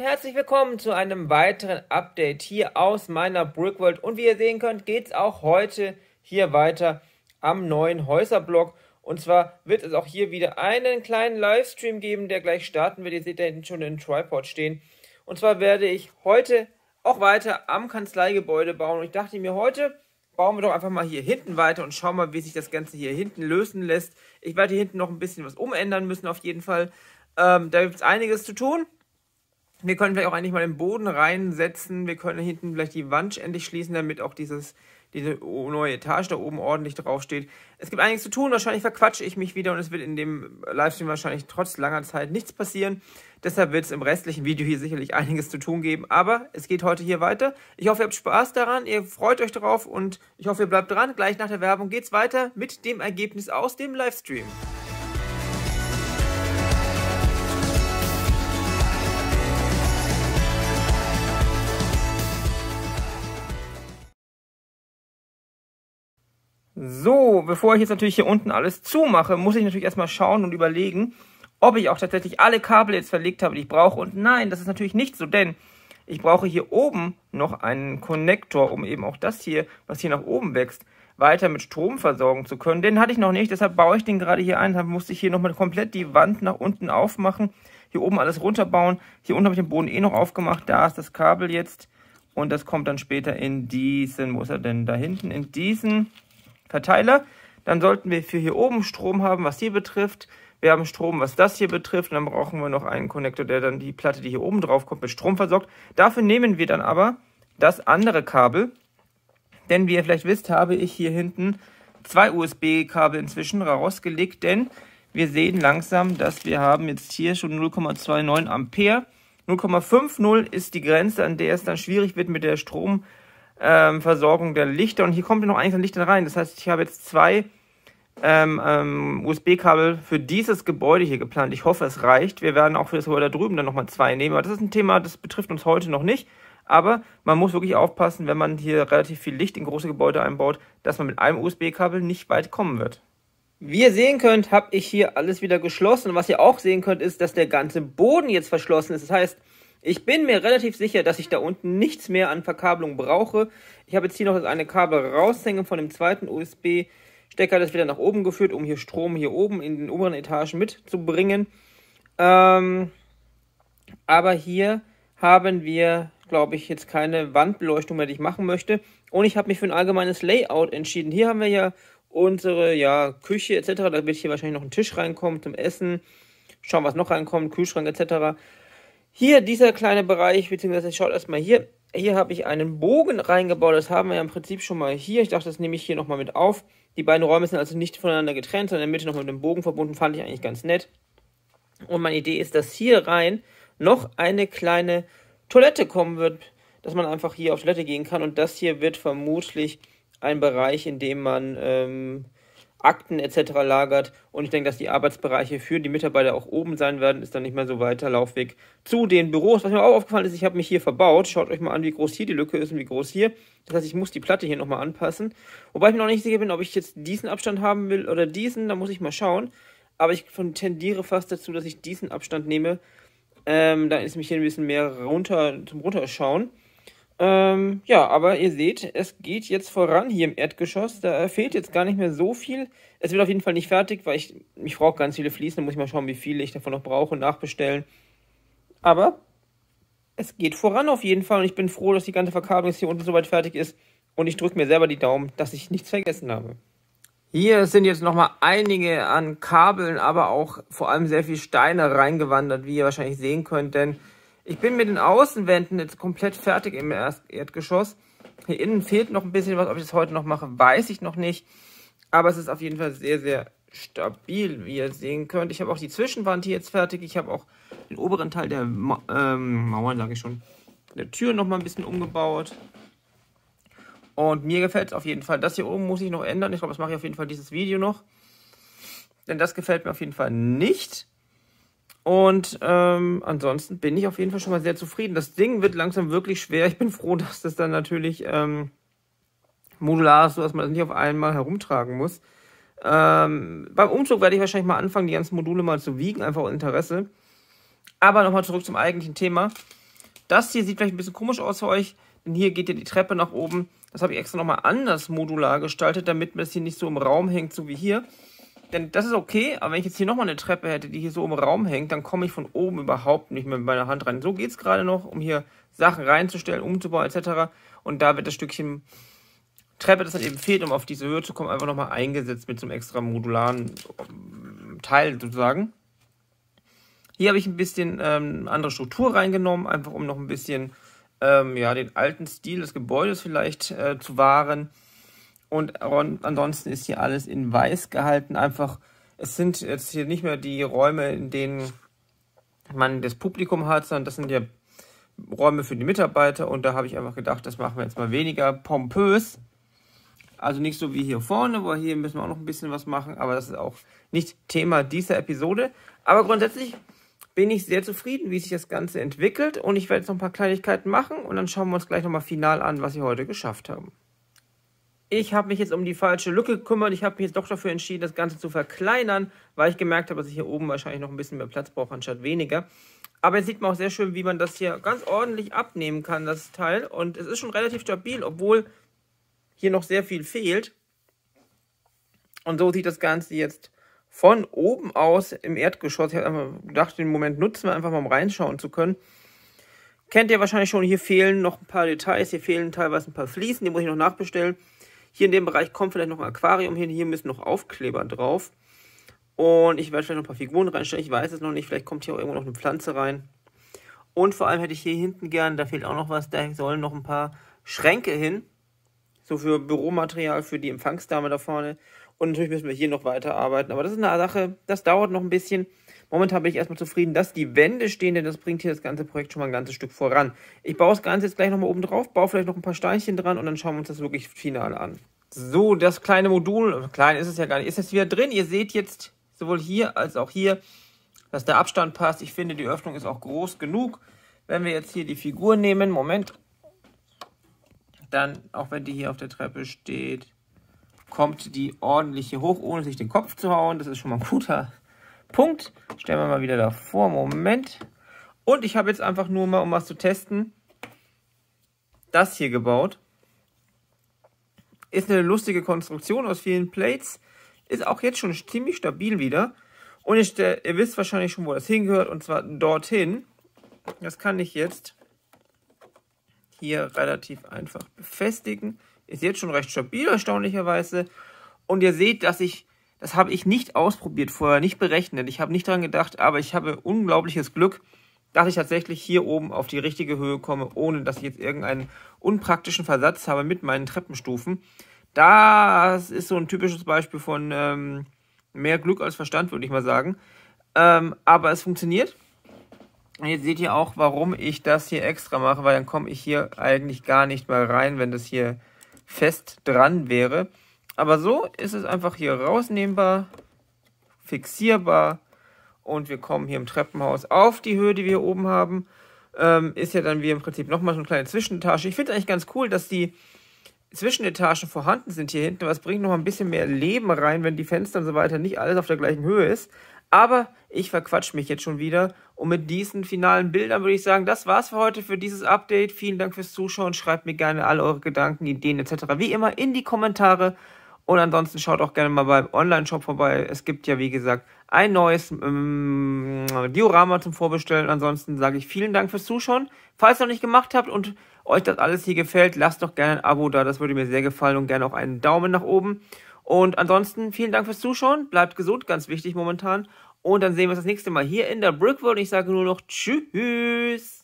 herzlich willkommen zu einem weiteren Update hier aus meiner Brickworld. Und wie ihr sehen könnt, geht es auch heute hier weiter am neuen Häuserblock. Und zwar wird es auch hier wieder einen kleinen Livestream geben, der gleich starten wird. Ihr seht da hinten schon den Tripod stehen. Und zwar werde ich heute auch weiter am Kanzleigebäude bauen. Und ich dachte mir, heute bauen wir doch einfach mal hier hinten weiter und schauen mal, wie sich das Ganze hier hinten lösen lässt. Ich werde hier hinten noch ein bisschen was umändern müssen auf jeden Fall. Da gibt es einiges zu tun. Wir können vielleicht auch eigentlich mal den Boden reinsetzen. Wir können hinten vielleicht die Wand endlich schließen, damit auch diese neue Etage da oben ordentlich draufsteht. Es gibt einiges zu tun. Wahrscheinlich verquatsche ich mich wieder und es wird in dem Livestream wahrscheinlich trotz langer Zeit nichts passieren. Deshalb wird es im restlichen Video hier sicherlich einiges zu tun geben. Aber es geht heute hier weiter. Ich hoffe, ihr habt Spaß daran. Ihr freut euch drauf und ich hoffe, ihr bleibt dran. Gleich nach der Werbung geht es weiter mit dem Ergebnis aus dem Livestream. So, bevor ich jetzt natürlich hier unten alles zumache, muss ich natürlich erstmal schauen und überlegen, ob ich auch tatsächlich alle Kabel jetzt verlegt habe, die ich brauche. Und nein, das ist natürlich nicht so, denn ich brauche hier oben noch einen Konnektor, um eben auch das hier, was hier nach oben wächst, weiter mit Strom versorgen zu können. Den hatte ich noch nicht, deshalb baue ich den gerade hier ein. Deshalb musste ich hier nochmal komplett die Wand nach unten aufmachen, hier oben alles runterbauen. Hier unten habe ich den Boden eh noch aufgemacht, da ist das Kabel jetzt und das kommt dann später in diesen, wo ist er denn, da hinten, in diesen Verteiler. Dann sollten wir für hier oben Strom haben, was hier betrifft. Wir haben Strom, was das hier betrifft. Und dann brauchen wir noch einen Konnektor, der dann die Platte, die hier oben drauf kommt, mit Strom versorgt. Dafür nehmen wir dann aber das andere Kabel. Denn wie ihr vielleicht wisst, habe ich hier hinten 2 USB-Kabel inzwischen rausgelegt. Denn wir sehen langsam, dass wir haben jetzt hier schon 0,29 Ampere. 0,50 ist die Grenze, an der es dann schwierig wird mit der Stromversorgung der Lichter. Und hier kommt noch einiges an Lichtern rein. Das heißt, ich habe jetzt 2 USB-Kabel für dieses Gebäude hier geplant. Ich hoffe, es reicht. Wir werden auch für das Gebäude da drüben dann nochmal 2 nehmen. Aber das ist ein Thema, das betrifft uns heute noch nicht. Aber man muss wirklich aufpassen, wenn man hier relativ viel Licht in große Gebäude einbaut, dass man mit einem USB-Kabel nicht weit kommen wird. Wie ihr sehen könnt, habe ich hier alles wieder geschlossen. Und was ihr auch sehen könnt, ist, dass der ganze Boden jetzt verschlossen ist. Das heißt, ich bin mir relativ sicher, dass ich da unten nichts mehr an Verkabelung brauche. Ich habe jetzt hier noch das eine Kabel raushängen von dem zweiten USB-Stecker. Das wird dann nach oben geführt, um hier Strom hier oben in den oberen Etagen mitzubringen. Aber hier haben wir, glaube ich, jetzt keine Wandbeleuchtung mehr, die ich machen möchte. Und ich habe mich für ein allgemeines Layout entschieden. Hier haben wir ja unsere Küche etc. Da wird hier wahrscheinlich noch ein Tisch reinkommen zum Essen. Schauen, was noch reinkommt, Kühlschrank etc. Hier dieser kleine Bereich, beziehungsweise schaut erstmal hier. Hier habe ich einen Bogen reingebaut. Das haben wir ja im Prinzip schon mal hier. Ich dachte, das nehme ich hier nochmal mit auf. Die beiden Räume sind also nicht voneinander getrennt, sondern in der Mitte noch mit dem Bogen verbunden. Fand ich eigentlich ganz nett. Und meine Idee ist, dass hier rein noch eine kleine Toilette kommen wird, dass man einfach hier auf Toilette gehen kann. Und das hier wird vermutlich ein Bereich, in dem man Akten etc. lagert. Und ich denke, dass die Arbeitsbereiche für die Mitarbeiter auch oben sein werden. Ist dann nicht mehr so weiter Laufweg zu den Büros. Was mir auch aufgefallen ist, ich habe mich hier verbaut. Schaut euch mal an, wie groß hier die Lücke ist und wie groß hier. Das heißt, ich muss die Platte hier nochmal anpassen. Wobei ich mir noch nicht sicher bin, ob ich jetzt diesen Abstand haben will oder diesen. Da muss ich mal schauen. Aber ich tendiere fast dazu, dass ich diesen Abstand nehme. Da ist mich hier ein bisschen mehr zum Runterschauen. Ja, aber ihr seht, es geht jetzt voran hier im Erdgeschoss. Da fehlt jetzt gar nicht mehr so viel. Es wird auf jeden Fall nicht fertig, weil ich brauche ganz viele Fliesen. Da muss ich mal schauen, wie viele ich davon noch brauche und nachbestellen. Aber es geht voran auf jeden Fall. Und ich bin froh, dass die ganze Verkabelung jetzt hier unten soweit fertig ist. Und ich drücke mir selber die Daumen, dass ich nichts vergessen habe. Hier sind jetzt nochmal einige an Kabeln, aber auch vor allem sehr viele Steine reingewandert, wie ihr wahrscheinlich sehen könnt. Denn ich bin mit den Außenwänden jetzt komplett fertig im Erdgeschoss. Hier innen fehlt noch ein bisschen was. Ob ich das heute noch mache, weiß ich noch nicht. Aber es ist auf jeden Fall sehr, sehr stabil, wie ihr sehen könnt. Ich habe auch die Zwischenwand hier jetzt fertig. Ich habe auch den oberen Teil der Mauern, sage ich schon, der Tür noch mal ein bisschen umgebaut. Und mir gefällt es auf jeden Fall. Das hier oben muss ich noch ändern. Ich glaube, das mache ich auf jeden Fall dieses Video noch. Denn das gefällt mir auf jeden Fall nicht. Und ansonsten bin ich auf jeden Fall schon mal sehr zufrieden. Das Ding wird langsam wirklich schwer. Ich bin froh, dass das dann natürlich modular ist, sodass man das nicht auf einmal herumtragen muss. Beim Umzug werde ich wahrscheinlich mal anfangen, die ganzen Module mal zu wiegen, einfach aus Interesse. Aber nochmal zurück zum eigentlichen Thema. Das hier sieht vielleicht ein bisschen komisch aus für euch, denn hier geht ja die Treppe nach oben. Das habe ich extra nochmal anders modular gestaltet, damit mir das hier nicht so im Raum hängt, so wie hier. Denn das ist okay, aber wenn ich jetzt hier nochmal eine Treppe hätte, die hier so im Raum hängt, dann komme ich von oben überhaupt nicht mehr mit meiner Hand rein. So geht es gerade noch, um hier Sachen reinzustellen, umzubauen etc. Und da wird das Stückchen Treppe, das dann eben fehlt, um auf diese Höhe zu kommen, einfach nochmal eingesetzt mit so einem extra modularen Teil sozusagen. Hier habe ich ein bisschen andere Struktur reingenommen, einfach um noch ein bisschen ja, den alten Stil des Gebäudes vielleicht zu wahren. Und ansonsten ist hier alles in weiß gehalten. Einfach, es sind jetzt hier nicht mehr die Räume, in denen man das Publikum hat, sondern das sind ja Räume für die Mitarbeiter. Und da habe ich einfach gedacht, das machen wir jetzt mal weniger pompös. Also nicht so wie hier vorne, wo hier müssen wir auch noch ein bisschen was machen. Aber das ist auch nicht Thema dieser Episode. Aber grundsätzlich bin ich sehr zufrieden, wie sich das Ganze entwickelt. Und ich werde jetzt noch ein paar Kleinigkeiten machen. Und dann schauen wir uns gleich nochmal final an, was wir heute geschafft haben. Ich habe mich jetzt um die falsche Lücke gekümmert. Ich habe mich jetzt doch dafür entschieden, das Ganze zu verkleinern, weil ich gemerkt habe, dass ich hier oben wahrscheinlich noch ein bisschen mehr Platz brauche, anstatt weniger. Aber jetzt sieht man auch sehr schön, wie man das hier ganz ordentlich abnehmen kann, das Teil. Und es ist schon relativ stabil, obwohl hier noch sehr viel fehlt. Und so sieht das Ganze jetzt von oben aus im Erdgeschoss. Ich habe einfach gedacht, den Moment nutzen wir einfach mal, um reinschauen zu können. Kennt ihr wahrscheinlich schon, hier fehlen noch ein paar Details. Hier fehlen teilweise ein paar Fliesen, die muss ich noch nachbestellen. Hier in dem Bereich kommt vielleicht noch ein Aquarium hin. Hier müssen noch Aufkleber drauf. Und ich werde vielleicht noch ein paar Figuren reinstellen. Ich weiß es noch nicht. Vielleicht kommt hier auch irgendwo noch eine Pflanze rein. Und vor allem hätte ich hier hinten gern, da fehlt auch noch was, da sollen noch ein paar Schränke hin. So für Büromaterial, für die Empfangsdame da vorne. Und natürlich müssen wir hier noch weiterarbeiten. Aber das ist eine Sache, das dauert noch ein bisschen. Momentan bin ich erstmal zufrieden, dass die Wände stehen, denn das bringt hier das ganze Projekt schon mal ein ganzes Stück voran. Ich baue das Ganze jetzt gleich nochmal oben drauf, baue vielleicht noch ein paar Steinchen dran und dann schauen wir uns das wirklich final an. So, das kleine Modul, klein ist es ja gar nicht, ist jetzt wieder drin. Ihr seht jetzt sowohl hier als auch hier, dass der Abstand passt. Ich finde, die Öffnung ist auch groß genug. Wenn wir jetzt hier die Figur nehmen, Moment, dann, auch wenn die hier auf der Treppe steht, kommt die ordentlich hier hoch, ohne sich den Kopf zu hauen. Das ist schon mal ein guter Punkt. Stellen wir mal wieder davor. Moment. Und ich habe jetzt einfach nur mal, um was zu testen, das hier gebaut. Ist eine lustige Konstruktion aus vielen Plates. Ist auch jetzt schon ziemlich stabil wieder. Und ihr wisst wahrscheinlich schon, wo das hingehört. Und zwar dorthin. Das kann ich jetzt hier relativ einfach befestigen. Ist jetzt schon recht stabil, erstaunlicherweise. Und ihr seht, dass das habe ich nicht ausprobiert vorher, nicht berechnet. Ich habe nicht daran gedacht, aber ich habe unglaubliches Glück, dass ich tatsächlich hier oben auf die richtige Höhe komme, ohne dass ich jetzt irgendeinen unpraktischen Versatz habe mit meinen Treppenstufen. Das ist so ein typisches Beispiel von mehr Glück als Verstand, würde ich mal sagen. Aber es funktioniert. Und jetzt seht ihr auch, warum ich das hier extra mache, weil dann komme ich hier eigentlich gar nicht mal rein, wenn das hier fest dran wäre. Aber so ist es einfach hier rausnehmbar, fixierbar und wir kommen hier im Treppenhaus auf die Höhe, die wir hier oben haben. Ist ja dann wie im Prinzip nochmal so eine kleine Zwischenetage. Ich finde es eigentlich ganz cool, dass die Zwischenetagen vorhanden sind hier hinten. Was bringt nochmal ein bisschen mehr Leben rein, wenn die Fenster und so weiter nicht alles auf der gleichen Höhe ist. Aber ich verquatsche mich jetzt schon wieder. Und mit diesen finalen Bildern würde ich sagen, das war's für heute, für dieses Update. Vielen Dank fürs Zuschauen. Schreibt mir gerne alle eure Gedanken, Ideen etc. wie immer in die Kommentare. Und ansonsten schaut auch gerne mal beim Online-Shop vorbei. Es gibt ja, wie gesagt, ein neues Diorama zum Vorbestellen. Ansonsten sage ich vielen Dank fürs Zuschauen. Falls ihr noch nicht gemacht habt und euch das alles hier gefällt, lasst doch gerne ein Abo da. Das würde mir sehr gefallen und gerne auch einen Daumen nach oben. Und ansonsten vielen Dank fürs Zuschauen. Bleibt gesund, ganz wichtig momentan. Und dann sehen wir uns das nächste Mal hier in der Brickworld. Ich sage nur noch Tschüss.